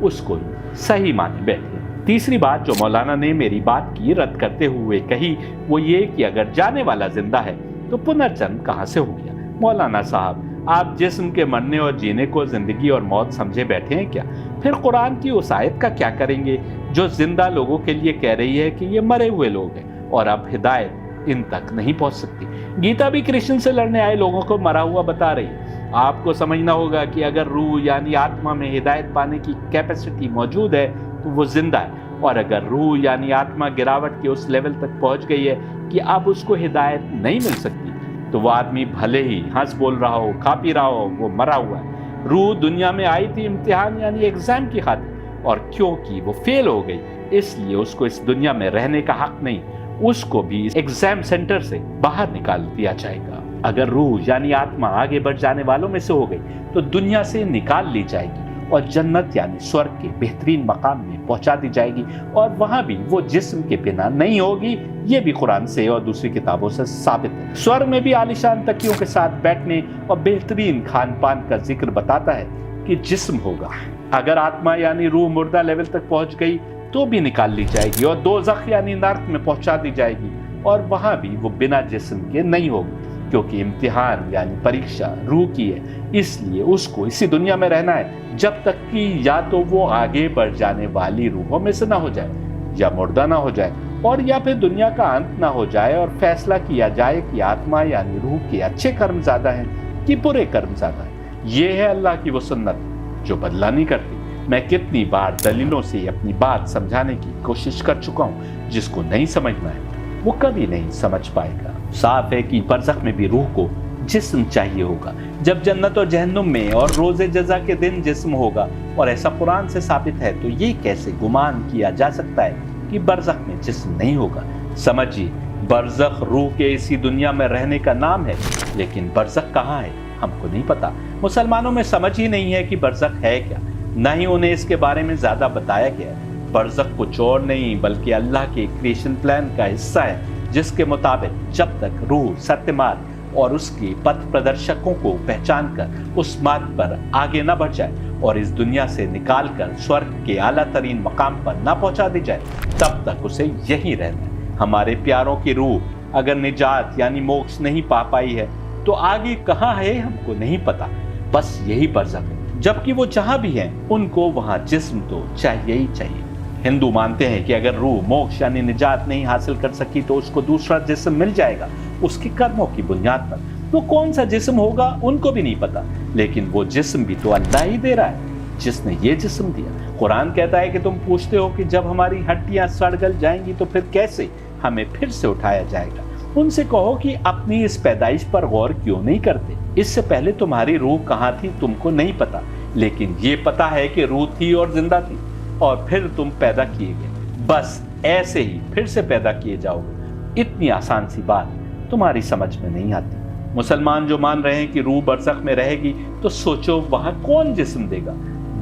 اس کو صحیح مانے بیٹھے۔ تیسری بات جو مولانا نے میری بات کی رد کرتے ہوئے کہی وہ یہ کہ اگر جانے والا زندہ ہے تو پنرجن کہاں سے ہو گیا؟ مولانا صاحب، آپ جسم کے مرنے اور جینے کو زندگی اور موت سمجھے بیٹھے ہیں کیا؟ پھر قرآن کی اس آیت کا کیا کریں گے جو زندہ لوگوں کے لیے کہہ رہی ہے کہ یہ مرے ہوئے لوگ ہیں اور اب ہدایت ان تک نہیں پہنچ سکتی؟ گیتا بھی کرشن سے لڑنے آئے لوگوں کو مرا ہوا بتا رہی ہے۔ آپ کو سمجھنا ہوگا کہ اگر روح یعنی آتما میں ہدایت پانے کی کیپیسٹی موجود ہے تو وہ زندہ ہے، اور اگر روح یعنی آتما گراوٹ کے اس لیول تک پہنچ گئی ہے کہ اب اس کو ہدایت نہیں مل سکتی تو وہ آدمی بھلے ہی ہنس بول رہا ہو، کھا پی رہا ہو، وہ مرا ہوا ہے۔ روح دنیا میں آئی تھی امتحان یعنی ایگزام کی خاطر، اور کیونکہ وہ فیل ہو گئی اس لیے اس کو اس دنیا میں رہنے کا حق نہیں، اس کو بھی ایگزام سینٹر سے باہر نکال دیا جائے گا۔ اگر روح یعنی آتما آگے بڑھ جانے والوں میں سے ہو گئی تو دنیا سے نکال لی جائے گی اور جنت یعنی سورگ کے بہترین مقام میں پہنچا دی جائے گی، اور وہاں بھی وہ جسم کے بنا نہیں ہوگی۔ یہ بھی قرآن سے اور دوسری کتابوں سے ثابت ہے۔ سورگ میں بھی عالیشان تکیوں کے ساتھ بیٹھنے اور بہترین کھان پان کا ذکر بتاتا ہے کہ جسم ہوگا۔ اگر آتما یعنی روح مردہ لیول تک پہنچ گئی تو بھی نکال لی جائے گی اور دوزخ یعنی نرک میں پہنچا دی جائے گی، اور وہاں بھی وہ بنا جسم کے نہیں ہوگی، کیونکہ امتحان یعنی پریکشا روح کی ہے، اس لیے اس کو اسی دنیا میں رہنا ہے جب تک کہ یا تو وہ آگے بڑھ جانے والی روحوں میں سے نہ ہو جائے، یا مردہ نہ ہو جائے، اور یا پھر دنیا کا انت نہ ہو جائے اور فیصلہ کیا جائے کہ آتما یعنی روح کے اچھے کرم زیادہ ہیں کہ برے کرم زیادہ ہیں۔ یہ ہے اللہ کی وہ سنت جو بدلا نہیں کرتی۔ میں کتنی بار دلیلوں سے اپنی بات سمجھانے کی کوشش کر چکا ہوں، جس کو نہیں سمجھنا ہے وہ کبھی نہیں سمجھ پائے گا۔ صاف ہے کہ برزخ میں بھی روح کو جسم چاہیے ہوگا، جب جنت اور جہنم میں اور روز جزا کے دن جسم ہوگا، اور ایسا قرآن سے ثابت ہے، تو یہ کیسے گمان کیا جا سکتا ہے کہ برزخ میں جسم نہیں ہوگا؟ سمجھیے، برزخ روح کے اسی دنیا میں رہنے کا نام ہے، لیکن برزخ کہاں ہے ہم کو نہیں پتا۔ مسلمانوں میں سمجھ ہی نہیں ہے کہ برزخ ہے کیا، نہ ہی انہیں اس کے بارے میں زیادہ بتایا گیا ہے۔ برزخ کچھ اور نہیں بلکہ اللہ کے کریشن پلان کا حصہ ہے، جس کے مطابق جب تک روح ستیہ مارگ اور اس کے پتھ پردرشکوں کو پہچان کر اس مارگ پر آگے نہ بڑھ جائے और इस दुनिया से निकाल कर स्वर्ग के आला तरीन मकाम पर ना पहुंचा दी जाए, तब तक उसे यहीं रहना है। हमारे प्यारों की रूह अगर निजात यानी मोक्ष नहीं पा पाई है तो आगे कहाँ है हमको नहीं पता, बस यही बरज़ख है। जबकि वो जहां भी हैं उनको वहां जिस्म तो चाहिए ही चाहिए। हिंदू मानते हैं कि अगर रूह मोक्ष यानी निजात नहीं हासिल कर सकी तो उसको दूसरा जिस्म मिल जाएगा उसके कर्मों की बुनियाद पर। वो कौन सा जिस्म होगा उनको भी नहीं पता, लेकिन वो जिस्म भी तो अल्लाह ही दे रहा है जिसने ये जिस्म दिया। कुरान कहता है कि तुम पूछते हो कि जब हमारी हड्डियां सड़ गल जाएंगी तो फिर कैसे हमें फिर से उठाया जाएगा। उनसे कहो कि अपनी इस पैदाइश पर गौर क्यों नहीं करते। इससे पहले तुम्हारी रूह कहाँ थी तुमको नहीं पता, लेकिन ये पता है कि रूह थी और जिंदा थी और फिर तुम पैदा किए गए। बस ऐसे ही फिर से पैदा किए जाओगे। इतनी आसान सी बात तुम्हारी समझ में नहीं आती। मुसलमान जो मान रहे हैं कि रूह बरज़ख में रहेगी तो सोचो वहां कौन जिस्म देगा।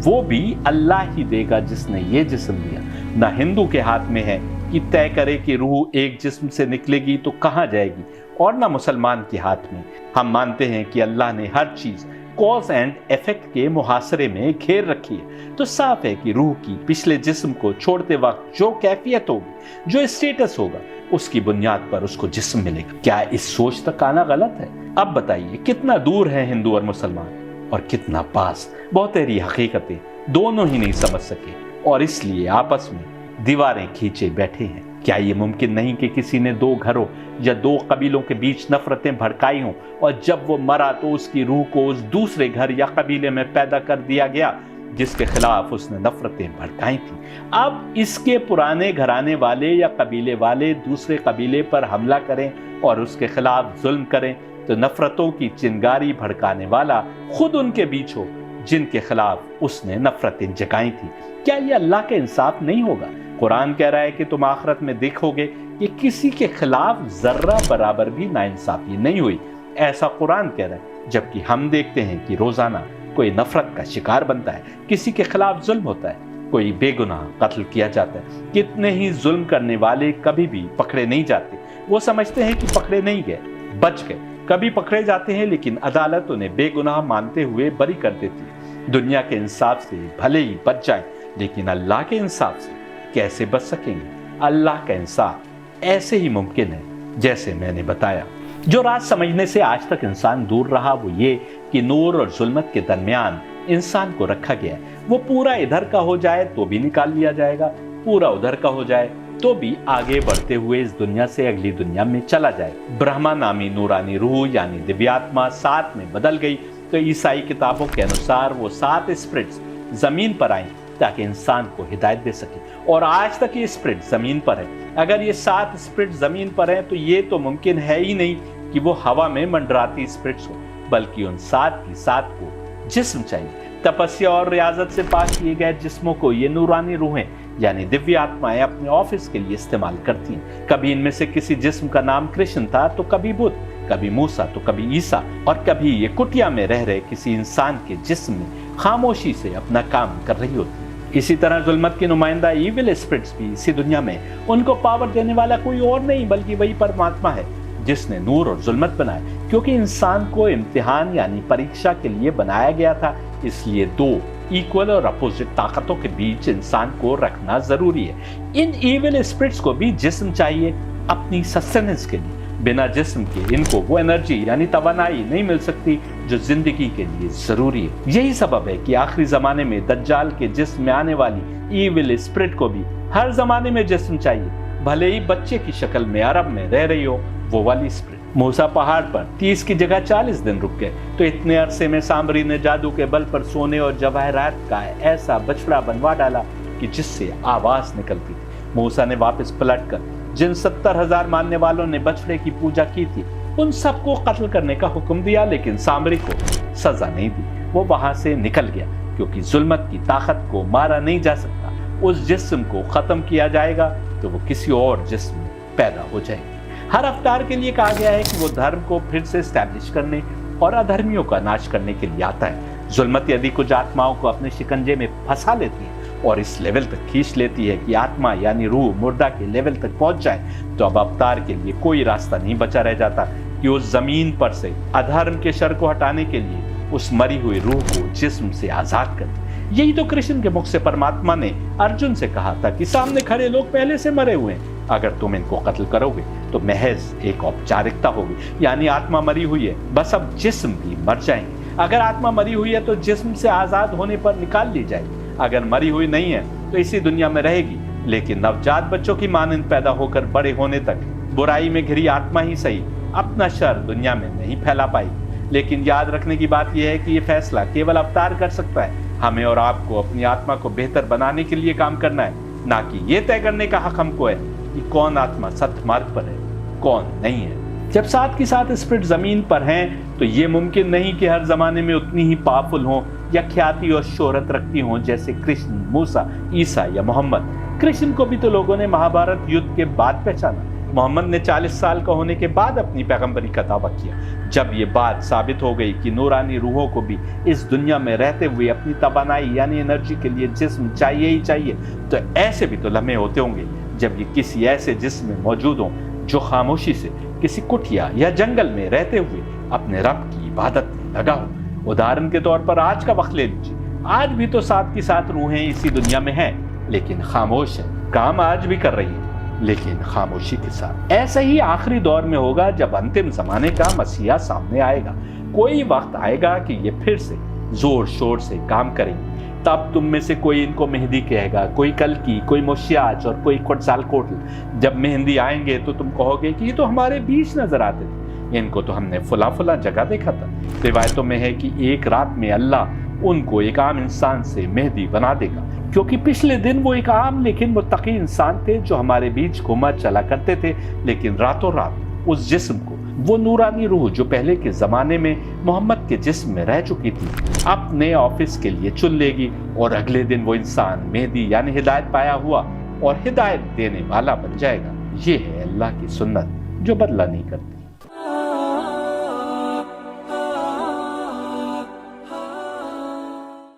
वो भी अल्लाह ही देगा जिसने ये जिस्म दिया। ना हिंदू के हाथ में है कि तय करे कि रूह एक जिस्म से निकलेगी तो कहाँ जाएगी, और ना मुसलमान के हाथ में। हम मानते हैं कि अल्लाह ने हर चीज कॉज एंड इफेक्ट के मुहासरे में घेर रखी है। तो साफ है कि रूह की पिछले जिस्म को छोड़ते वक्त जो कैफियत होगी, जो स्टेटस होगा, उसकी बुनियाद पर उसको जिस्म मिलेगा। क्या इस सोच तक आना गलत है? अब बताइए कितना दूर है हिंदू और मुसलमान और कितना पास। बहुतेरी हकीकतें दोनों ही नहीं समझ सके और इसलिए आपस में दीवारें खींचे बैठे हैं। क्या ये मुमकिन नहीं कि किसी ने दो घरों या दो कबीलों के बीच नफरतें भड़काई हों और जब वो मरा तो उसकी रूह को उस दूसरे घर या कबीले में पैदा कर दिया गया जिसके खिलाफ उसने नफरतें भड़काई थी। अब इसके पुराने घराने वाले या कबीले वाले दूसरे कबीले पर हमला करें और उसके खिलाफ जुल्म करें तो नफरतों की चिंगारी भड़काने वाला खुद उनके बीच हो जिनके खिलाफ उसने नफरतें जगाई थी। क्या ये अल्लाह के इंसाफ नहीं होगा? कुरान कह रहा है कि तुम आखिरत में देखोगे कि किसी के खिलाफ जर्रा बराबर भी नाइंसाफी नहीं हुई। ऐसा कुरान कह रहा है, जबकि हम देखते हैं कि रोजाना कोई नफरत का शिकार बनता है, किसी के खिलाफ जुल्म होता है, कोई बेगुनाह कत्ल किया जाता है। कितने ही जुल्म करने वाले कभी भी पकड़े नहीं जाते। वो समझते हैं कि पकड़े नहीं गए, बच गए। कभी पकड़े जाते हैं लेकिन अदालत उन्हें बेगुनाह मानते हुए बरी कर देती है। दुनिया के इंसाफ से भले ही बच जाए, लेकिन अल्लाह के इंसाफ से कैसे बच सकेंगे? अल्लाह का इंसाफ ऐसे ही मुमकिन है जैसे मैंने बताया। जो राज समझने से आज तक इंसान दूर रहा वो ये कि नूर और जुल्मत के दरमियान इंसान को रखा गया है। वो पूरा इधर का हो जाए तो भी निकाल लिया जाएगा, पूरा उधर का हो जाए तो भी आगे बढ़ते हुए इस दुनिया से अगली दुनिया में चला जाए। ब्रह्मा नामी नूरानी रूह यानी दिव्यात्मा 7 में बदल गई तो ईसाई किताबों के अनुसार वो 7 स्पिरिट्स जमीन पर आई ताकि इंसान को हिदायत दे सके, और आज तक ये स्पिरिट जमीन पर है। अगर ये 7 स्पिरिट जमीन पर हैं तो ये तो मुमकिन है ही नहीं कि वो हवा में मंडराती स्पिरिट्स हो, बल्कि उन 7 की 7 को जिस्म चाहिए। तपस्या और रियाजत से पाक किए गए जिस्मों को ये नूरानी रूहें यानी दिव्य आत्माएं अपने ऑफिस के लिए इस्तेमाल करती हैं। कभी इनमें से किसी जिस्म का नाम कृष्ण था तो कभी बुद्ध, कभी मूसा तो कभी ईसा, और कभी ये कुटिया में रह रहे किसी इंसान के जिस्म में खामोशी से अपना काम कर रही होती। इसी तरह जुल्मत की नुमाइंदा ईविल स्पिरिट्स भी इसी दुनिया में उनको पावर देने वाला कोई और नहीं बल्कि वही परमात्मा है जिसने नूर और जुल्मत बनाया। क्योंकि इंसान को इम्तिहान यानी परीक्षा के लिए बनाया गया था, इसलिए 2 इक्वल और अपोजिट ताकतों के बीच इंसान को रखना जरूरी है। इन ईविल स्पिरिट्स को भी जिस्म चाहिए अपनी सस्टेनेंस के लिए। बिना जिस्म के इनको वो एनर्जी यानी तवानाई नहीं मिल सकती जो जिंदगी के लिए जरूरी है। यही सबब है कि आखिरी जमाने में दज्जाल के जिस्म में आने वाली ईविल स्पिरिट को भी हर जमाने में जिस्म चाहिए, भले ही बच्चे की शक्ल में अरब में रह रही हो वो वाली स्पिरिट। मूसा पहाड़ पर 30 की जगह 40 दिन रुक गए तो इतने अरसे में सांबरी ने जादू के बल पर सोने और जवाहरात का ऐसा बछड़ा बनवा डाला कि जिससे आवाज निकलती थी। मूसा ने वापस पलटकर जिन 70,000 मानने वालों ने बछड़े की पूजा की थी उन सबको कत्ल करने का हुक्म दिया, लेकिन सामरी को सजा नहीं दी। वो वहां से निकल गया क्योंकि जुल्मत की ताकत को मारा नहीं जा सकता। उस जिस्म को खत्म किया जाएगा तो वो किसी और जिस्म में पैदा हो जाएगी। हर अवतार के लिए कहा गया है कि वो धर्म को फिर से स्टैब्लिश करने और अधर्मियों का नाश करने के लिए आता है। जुल्मत यदि कुछ आत्माओं को अपने शिकंजे में फंसा लेती है और इस लेवल तक खींच लेती है कि आत्मा यानी रूह मुर्दा के लेवल तक पहुंच जाए तो अब अवतार के लिए कोई रास्ता नहीं बचा रह जाता कि उस जमीन पर से अधर्म के शर को हटाने के लिए उस मरी हुई रूह को जिस्म से आजाद कर दे। यही तो कृष्ण के मुख से परमात्मा ने अर्जुन से कहा था कि सामने खड़े लोग पहले से मरे हुए हैं, अगर तुम इनको कत्ल करोगे तो महज एक औपचारिकता होगी, यानी आत्मा मरी हुई है, बस अब जिस्म भी मर जाएंगे। अगर आत्मा मरी हुई है तो जिस्म से आजाद होने पर निकाल ली जाएगी, अगर मरी हुई नहीं है तो इसी दुनिया में रहेगी, लेकिन नवजात बच्चों की मानंद पैदा होकर बड़े होने तक बुराई में घिरी आत्मा ही सही अपना शर दुनिया में नहीं फैला पाई। लेकिन याद रखने की बात यह है कि यह फैसला केवल अवतार कर सकता है। हमें और आपको अपनी आत्मा को बेहतर बनाने के लिए काम करना है, ना कि ये तय करने का हक हमको है कि कौन आत्मा सत्य मार्ग पर है, कौन नहीं है। जब साथ के साथ स्पिरिट जमीन पर हैं, तो ये मुमकिन नहीं कि हर जमाने में उतनी ही पावरफुल हों या ख्याति और शोहरत रखती हों जैसे कृष्ण, मूसा, ईसा या मोहम्मद। कृष्ण को भी तो लोगों ने महाभारत युद्ध के बाद पहचाना। मोहम्मद ने 40 साल का होने के बाद अपनी पैगंबरी का दावा किया। जब ये बात साबित हो गई कि नूरानी रूहों को भी इस दुनिया में रहते हुए अपनी तवानाई यानी एनर्जी के लिए जिस्म चाहिए ही चाहिए, तो ऐसे भी तो लम्हे होते होंगे जब ये किसी ऐसे जिस्म में मौजूद हों जो खामोशी से किसी कुटिया या जंगल में रहते हुए अपने रब की इबादत में लगा हो। उदाहरण के तौर पर आज का वक्त ले लीजिए। आज भी तो साथ की साथ रूहें इसी दुनिया में हैं, लेकिन खामोश है। काम आज भी कर रही है, लेकिन खामोशी के साथ। ऐसा ही आखिरी दौर में होगा जब अंतिम जमाने का मसीहा सामने आएगा। कोई वक्त आएगा कि ये फिर से जोर शोर से काम करेंगे। तब तुम में से कोई इनको मेहंदी कहेगा, कोई कल्कि, कोई मुशियाज और कोई कोटसालकोटल। जब मेहंदी आएंगे तो तुम कहोगे कि ये तो हमारे बीच नजर आते थे, इनको तो हमने फुला फुला जगह देखा था। रिवायतों में है कि एक रात में अल्लाह उनको एक आम इंसान से मेहंदी बना देगा, क्योंकि पिछले दिन वो एक आम लेकिन मुत्तकी इंसान थे जो हमारे बीच घुमा चला करते थे, लेकिन रातों रात उस जिस्म को वो नूरानी रूह जो पहले के जमाने में मोहम्मद के जिस्म में रह चुकी थी अपने ऑफिस के लिए चुन लेगी, और अगले दिन वो इंसान मेहदी यानी हिदायत पाया हुआ और हिदायत देने वाला बन जाएगा। ये है अल्लाह की सुन्नत जो बदला नहीं करती।